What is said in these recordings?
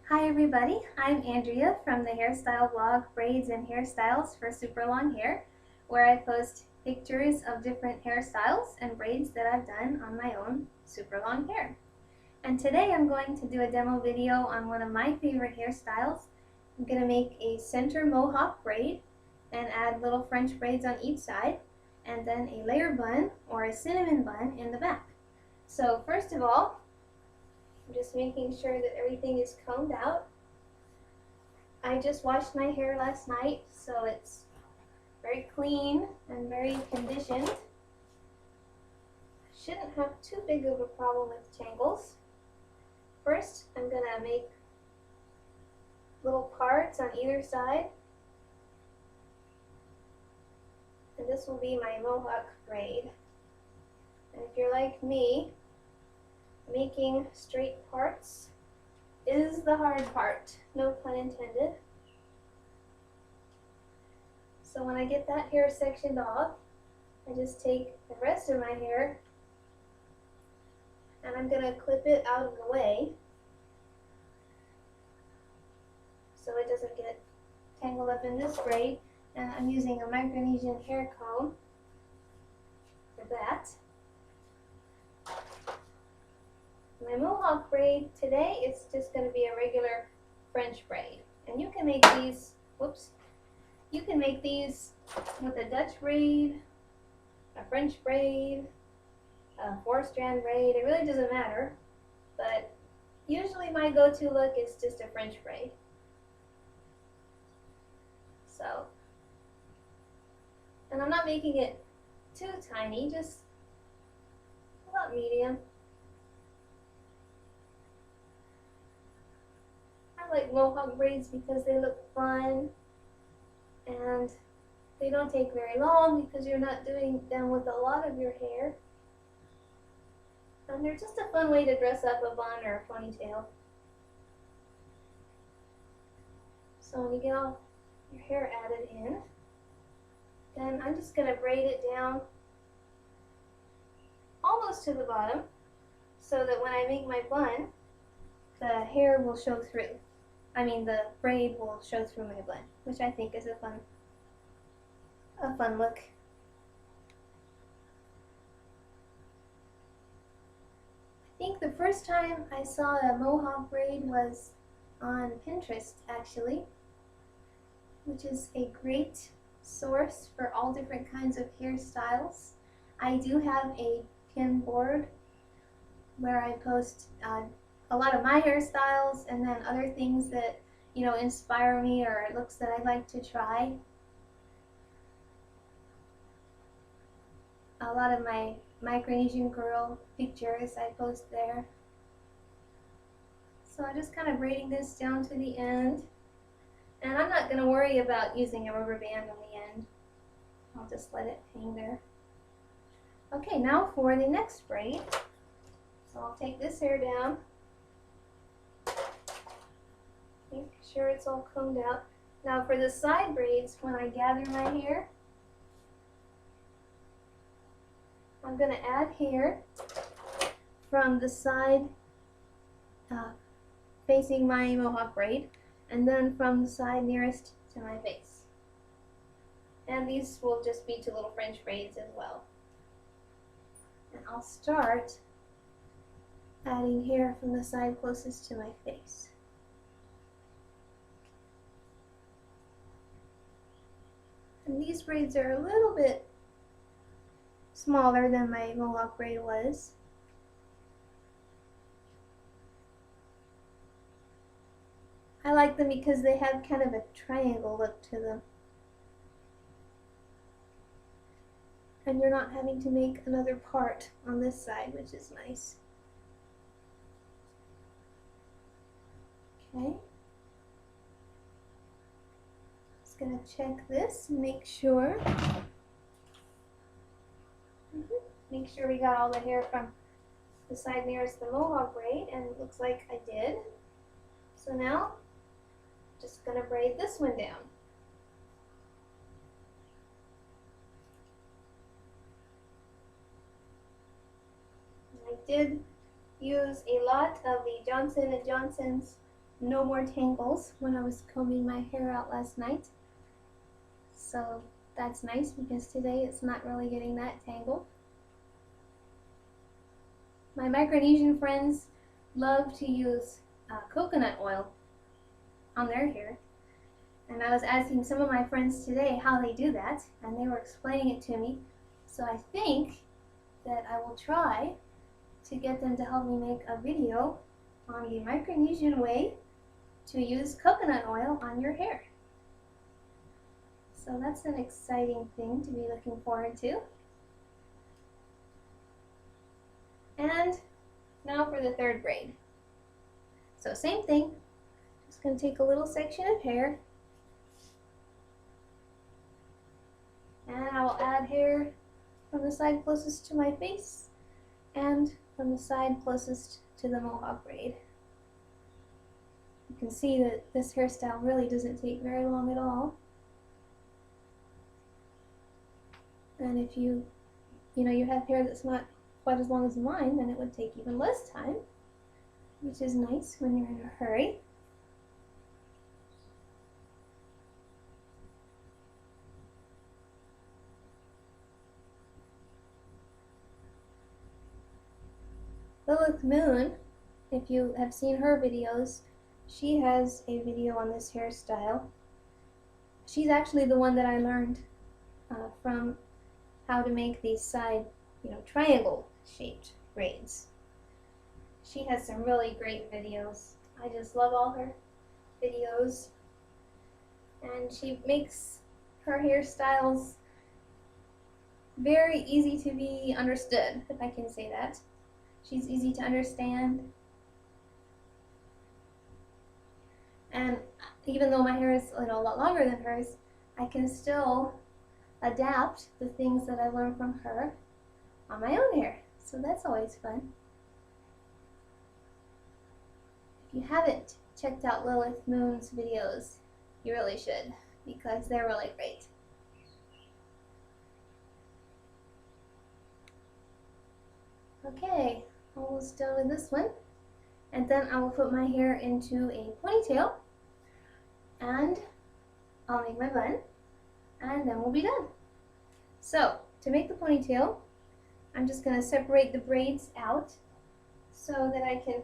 Hi everybody, I'm Andrea from the hairstyle blog Braids and Hairstyles for Super Long Hair, where I post pictures of different hairstyles and braids that I've done on my own super long hair. And today I'm going to do a demo video on one of my favorite hairstyles. I'm going to make a center mohawk braid and add little French braids on each side, and then a layer bun or a cinnamon bun in the back. So first of all, I'm just making sure that everything is combed out. I just washed my hair last night, so it's very clean and very conditioned. Shouldn't have too big of a problem with tangles. First, I'm going to make little parts on either side. And this will be my mohawk braid. And if you're like me, making straight parts is the hard part, no pun intended. So when I get that hair sectioned off, I just take the rest of my hair and I'm going to clip it out of the way so it doesn't get tangled up in this braid. And I'm using a Micronesian hair comb for that. My mohawk braid today is just going to be a regular French braid. And you can make these, you can make these with a Dutch braid, a French braid, a 4-strand braid. It really doesn't matter. But usually my go-to look is just a French braid. So, and I'm not making it too tiny, just about medium. I like mohawk braids because they look fun and they don't take very long because you're not doing them with a lot of your hair. And they're just a fun way to dress up a bun or a ponytail. So when you get all your hair added in, then I'm just going to braid it down almost to the bottom so that when I make my bun, the hair will show through. The braid will show through my bun, which I think is a fun look. I think the first time I saw a mohawk braid was on Pinterest, actually, which is a great source for all different kinds of hairstyles. I do have a pin board where I post a lot of my hairstyles and then other things that, inspire me or looks that I'd like to try. A lot of my Micronesian girl pictures I post there. So I'm just kind of braiding this down to the end. And I'm not going to worry about using a rubber band on the end. I'll just let it hang there. Okay, now for the next braid. So I'll take this hair down. Make sure it's all combed out. Now for the side braids, when I gather my hair, I'm going to add hair from the side facing my mohawk braid, and then from the side nearest to my face. And these will just be 2 little French braids as well. And I'll start adding hair from the side closest to my face. And these braids are a little bit smaller than my mohawk braid was. I like them because they have kind of a triangle look to them. And you're not having to make another part on this side, which is nice. Okay. Just gonna check this and make sure. Make sure we got all the hair from the side nearest the mohawk braid, and it looks like I did. So now, just gonna braid this one down. I did use a lot of the Johnson & Johnson's no more tangles when I was combing my hair out last night. So that's nice because today it's not really getting that tangled. My Micronesian friends love to use coconut oil on their hair. And I was asking some of my friends today how they do that, and they were explaining it to me. So I think that I will try to get them to help me make a video on the Micronesian way to use coconut oil on your hair. So that's an exciting thing to be looking forward to. And now for the third braid. So same thing, just going to take a little section of hair, and I will add hair from the side closest to my face and from the side closest to the Mohawk braid. You can see that this hairstyle really doesn't take very long at all. And if you have hair that's not quite as long as mine, then it would take even less time, which is nice when you're in a hurry. Lilith Moon, if you have seen her videos, she has a video on this hairstyle. She's actually the one that I learned from how to make these side, triangle shaped braids. She has some really great videos. I just love all her videos. And she makes her hairstyles very easy to be understood, if I can say that. She's easy to understand. And even though my hair is a lot longer than hers, I can still adapt the things that I learned from her on my own hair. So that's always fun. If you haven't checked out Lilith Moon's videos, you really should, because they're really great. Okay, almost done with this one. And then I will put my hair into a ponytail, and I'll make my bun, and then we'll be done. So, to make the ponytail, I'm just going to separate the braids out so that I can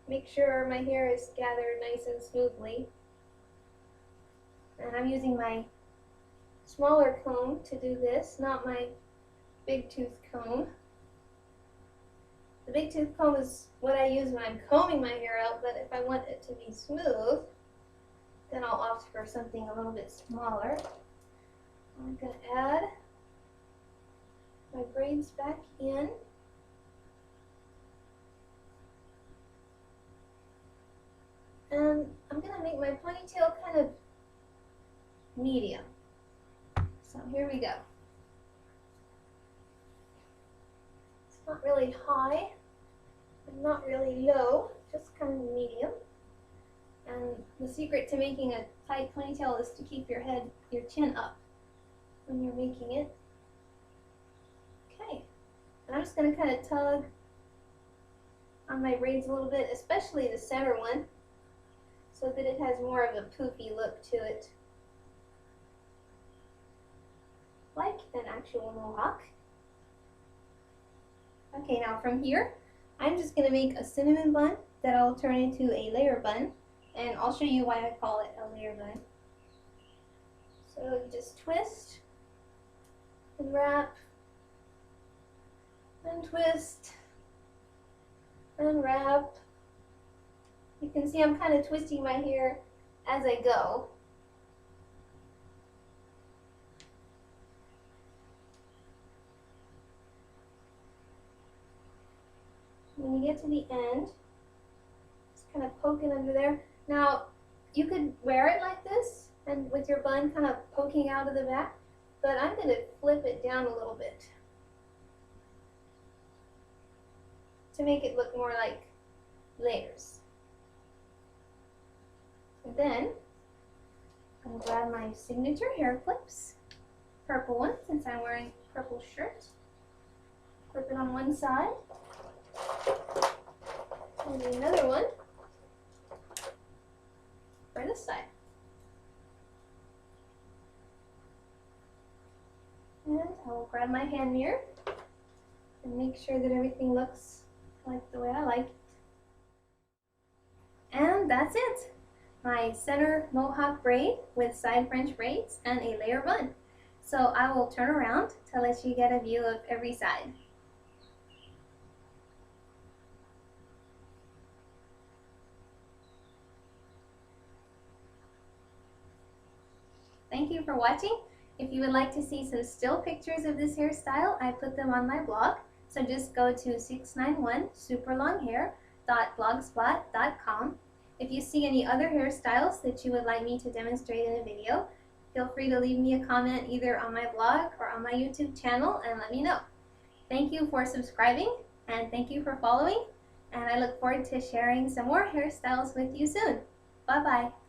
make sure my hair is gathered nice and smoothly. And I'm using my smaller comb to do this, not my big tooth comb. The big tooth comb is what I use when I'm combing my hair out, but if I want it to be smooth, then I'll opt for something a little bit smaller. I'm going to add my braids back in. And I'm going to make my ponytail kind of medium. So here we go. It's not really high and not really low, just kind of medium. And the secret to making a tight ponytail is to keep your chin up when you're making it. Okay, and I'm just going to kind of tug on my braids a little bit, especially the center one, so that it has more of a poofy look to it, like an actual mohawk. Okay, now from here, I'm just going to make a cinnamon bun that I'll turn into a layer bun, and I'll show you why I call it a layer bun. So you just twist and wrap and twist and wrap. You can see I'm kind of twisting my hair as I go. When you get to the end, just kind of poke it under there. Now, you could wear it like this, and with your bun kind of poking out of the back, but I'm going to flip it down a little bit to make it look more like layers. And then, I'm going to grab my signature hair clips, purple one, since I'm wearing a purple shirt. Clip it on one side. And another one. for this side. And I will grab my hand mirror and make sure that everything looks like the way I like it. And that's it! My center Mohawk braid with side French braids and a layer bun. So I will turn around to let you get a view of every side. Thank you for watching. If you would like to see some still pictures of this hairstyle, I put them on my blog. So just go to 691superlonghair.blogspot.com. If you see any other hairstyles that you would like me to demonstrate in a video, feel free to leave me a comment either on my blog or on my YouTube channel and let me know. Thank you for subscribing and thank you for following, and I look forward to sharing some more hairstyles with you soon. Bye bye.